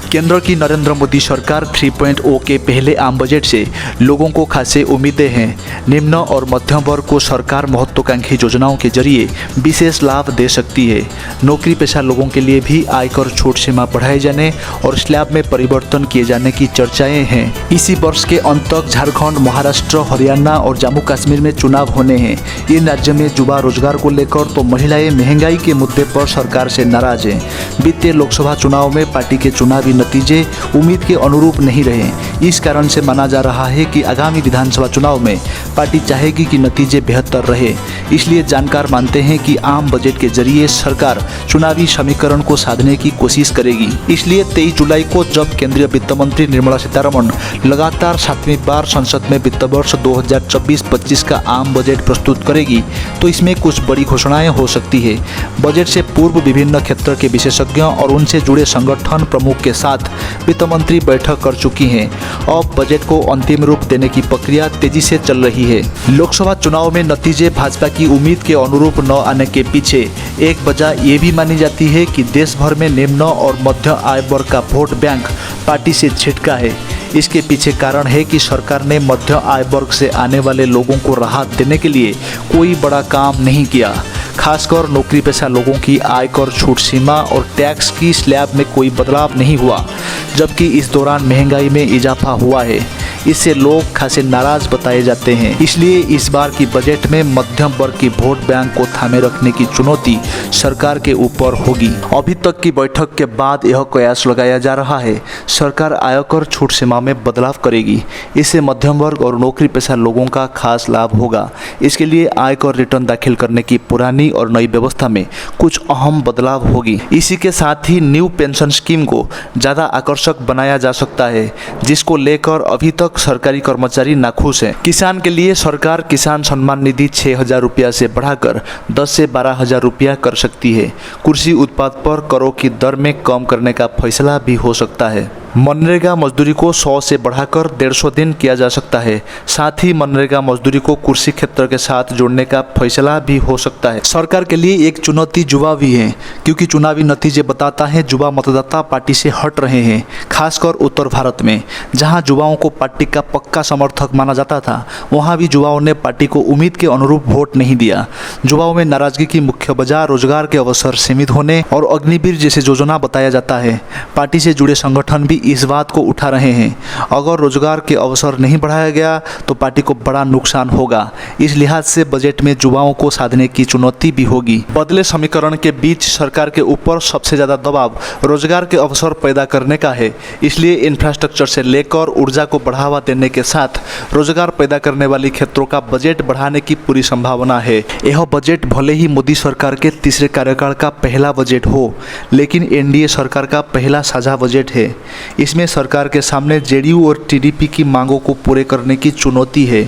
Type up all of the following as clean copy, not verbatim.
केंद्र की नरेंद्र मोदी सरकार 3.0 के पहले आम बजट से लोगों को खासी उम्मीदें हैं। निम्न और मध्यम वर्ग को सरकार महत्वाकांक्षी योजनाओं के जरिए विशेष लाभ दे सकती है। नौकरी पेशा लोगों के लिए भी आयकर छूट सीमा बढ़ाए जाने और स्लैब में परिवर्तन किए जाने की चर्चाएं हैं। इसी वर्ष के अंत तक झारखंड, महाराष्ट्र, हरियाणा और जम्मू कश्मीर में चुनाव होने हैं। इन राज्यों में युवा रोजगार को लेकर तो महिलाएं महंगाई के मुद्दे पर सरकार से नाराज हैं। बीते लोकसभा चुनाव में पार्टी के चुनावी नतीजे उम्मीद के अनुरूप नहीं रहे। इस कारण से माना जा रहा है कि आगामी विधानसभा चुनाव में पार्टी चाहेगी कि नतीजे बेहतर रहे। इसलिए जानकार मानते हैं कि आम बजट के जरिए सरकार चुनावी समीकरण को साधने की कोशिश करेगी। इसलिए 23 जुलाई को जब केंद्रीय वित्त मंत्री निर्मला सीतारमण लगातार 7वीं बार संसद में वित्त वर्ष 2024-25 का आम बजट प्रस्तुत करेगी तो इसमें कुछ बड़ी घोषणाएं हो सकती है। बजट से पूर्व विभिन्न क्षेत्र के विशेषज्ञों और उनसे जुड़े संगठन प्रमुख के साथ वित्त मंत्री बैठक कर चुकी हैं। अब बजट को अंतिम रूप देने की प्रक्रिया तेजी से चल रही है। लोकसभा चुनाव में नतीजे भाजपा की उम्मीद के अनुरूप न आने के पीछे एक वजह ये भी मानी जाती है कि देश भर में निम्न और मध्य आय वर्ग का वोट बैंक पार्टी से छिटका है। इसके पीछे कारण है कि सरकार ने मध्य आय वर्ग से आने वाले लोगों को राहत देने के लिए कोई बड़ा काम नहीं किया। खासकर नौकरी पेशा लोगों की आयकर छूट सीमा और टैक्स की स्लैब में कोई बदलाव नहीं हुआ, जबकि इस दौरान महंगाई में इजाफा हुआ है। इससे लोग खासे नाराज बताए जाते हैं। इसलिए इस बार की बजट में मध्यम वर्ग की वोट बैंक को थामे रखने की चुनौती सरकार के ऊपर होगी। अभी तक की बैठक के बाद यह कयास लगाया जा रहा है सरकार आयकर छूट सीमा में बदलाव करेगी। इससे मध्यम वर्ग और नौकरी पेशा लोगों का खास लाभ होगा। इसके लिए आयकर रिटर्न दाखिल करने की पुरानी और नई व्यवस्था में कुछ अहम बदलाव होगी। इसी के साथ ही न्यू पेंशन स्कीम को ज़्यादा आकर्षक बनाया जा सकता है, जिसको लेकर अभी तक सरकारी कर्मचारी नाखुश हैं। किसान के लिए सरकार किसान सम्मान निधि 6,000 रुपया से बढ़ाकर 10 से 12,000 रुपया कर सकती है। कृषि उत्पाद पर करों की दर में कम करने का फैसला भी हो सकता है। मनरेगा मजदूरी को 100 से बढ़ाकर 150 दिन किया जा सकता है। साथ ही मनरेगा मजदूरी को कृषि क्षेत्र के साथ जोड़ने का फैसला भी हो सकता है। सरकार के लिए एक चुनौती युवा भी है, क्योंकि चुनावी नतीजे बताता है युवा मतदाता पार्टी से हट रहे हैं। खासकर उत्तर भारत में, जहां युवाओं को पार्टी का पक्का समर्थक माना जाता था, वहां भी युवाओं ने पार्टी को उम्मीद के अनुरूप वोट नहीं दिया। युवाओं में नाराजगी की मुख्य वजह रोजगार के अवसर सीमित होने और अग्निवीर जैसे योजना बताया जाता है। पार्टी से जुड़े संगठन भी इस बात को उठा रहे हैं। अगर रोजगार के अवसर नहीं बढ़ाया गया तो पार्टी को बड़ा नुकसान होगा। इस लिहाज से बजट में युवाओं को साधने की चुनौती भी होगी। बदले समीकरण के बीच सरकार के ऊपर सबसे ज्यादा दबाव रोजगार के अवसर पैदा करने का है। इसलिए इंफ्रास्ट्रक्चर से लेकर ऊर्जा को बढ़ावा देने के साथ रोजगार पैदा करने वाली क्षेत्रों का बजट बढ़ाने की पूरी संभावना है। यह बजट भले ही मोदी सरकार के तीसरे कार्यकाल का पहला बजट हो, लेकिन एनडीए सरकार का पहला साझा बजट है। इसमें सरकार के सामने जेडीयू और टीडीपी की मांगों को पूरे करने की चुनौती है।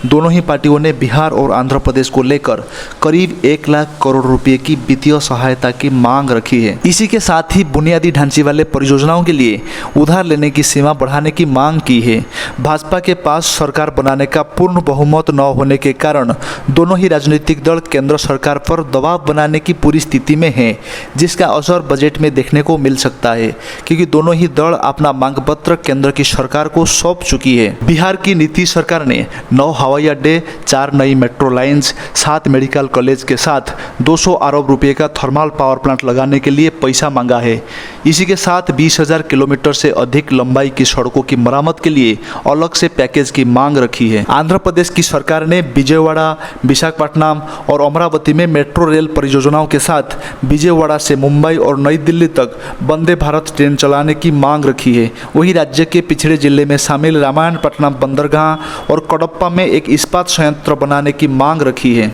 दोनों ही पार्टियों ने बिहार और आंध्र प्रदेश को लेकर करीब 1 लाख करोड़ रुपए की वित्तीय सहायता की मांग रखी है। इसी के साथ ही बुनियादी ढांचे वाले परियोजनाओं के लिए उधार लेने की सीमा बढ़ाने की मांग की है। भाजपा के पास सरकार बनाने का पूर्ण बहुमत न होने के कारण दोनों ही राजनीतिक दल केंद्र सरकार पर दबाव बनाने की पूरी स्थिति में है, जिसका असर बजट में देखने को मिल सकता है, क्योंकि दोनों ही दल अपना मांग पत्र केंद्र की सरकार को सौंप चुकी है। बिहार की नीतीश सरकार ने 9 हवाई अड्डे, 4 नई मेट्रो लाइन्स, 7 मेडिकल कॉलेज के साथ 200 अरब रुपए का थर्मल पावर प्लांट लगाने के लिए पैसा मांगा है। इसी के साथ 20,000 किलोमीटर से अधिक लंबाई की सड़कों की मरम्मत के लिए अलग से पैकेज की मांग रखी है। आंध्र प्रदेश की सरकार ने विजयवाड़ा, विशाखापट्टनम और अमरावती में मेट्रो रेल परियोजनाओं के साथ विजयवाड़ा से मुंबई और नई दिल्ली तक वंदे भारत ट्रेन चलाने की मांग रखी है। वही राज्य के पिछड़े जिले में शामिल रामायणपट्टनम बंदरगाह और कडप्पा में एक इस्पात संयंत्र बनाने की मांग रखी है।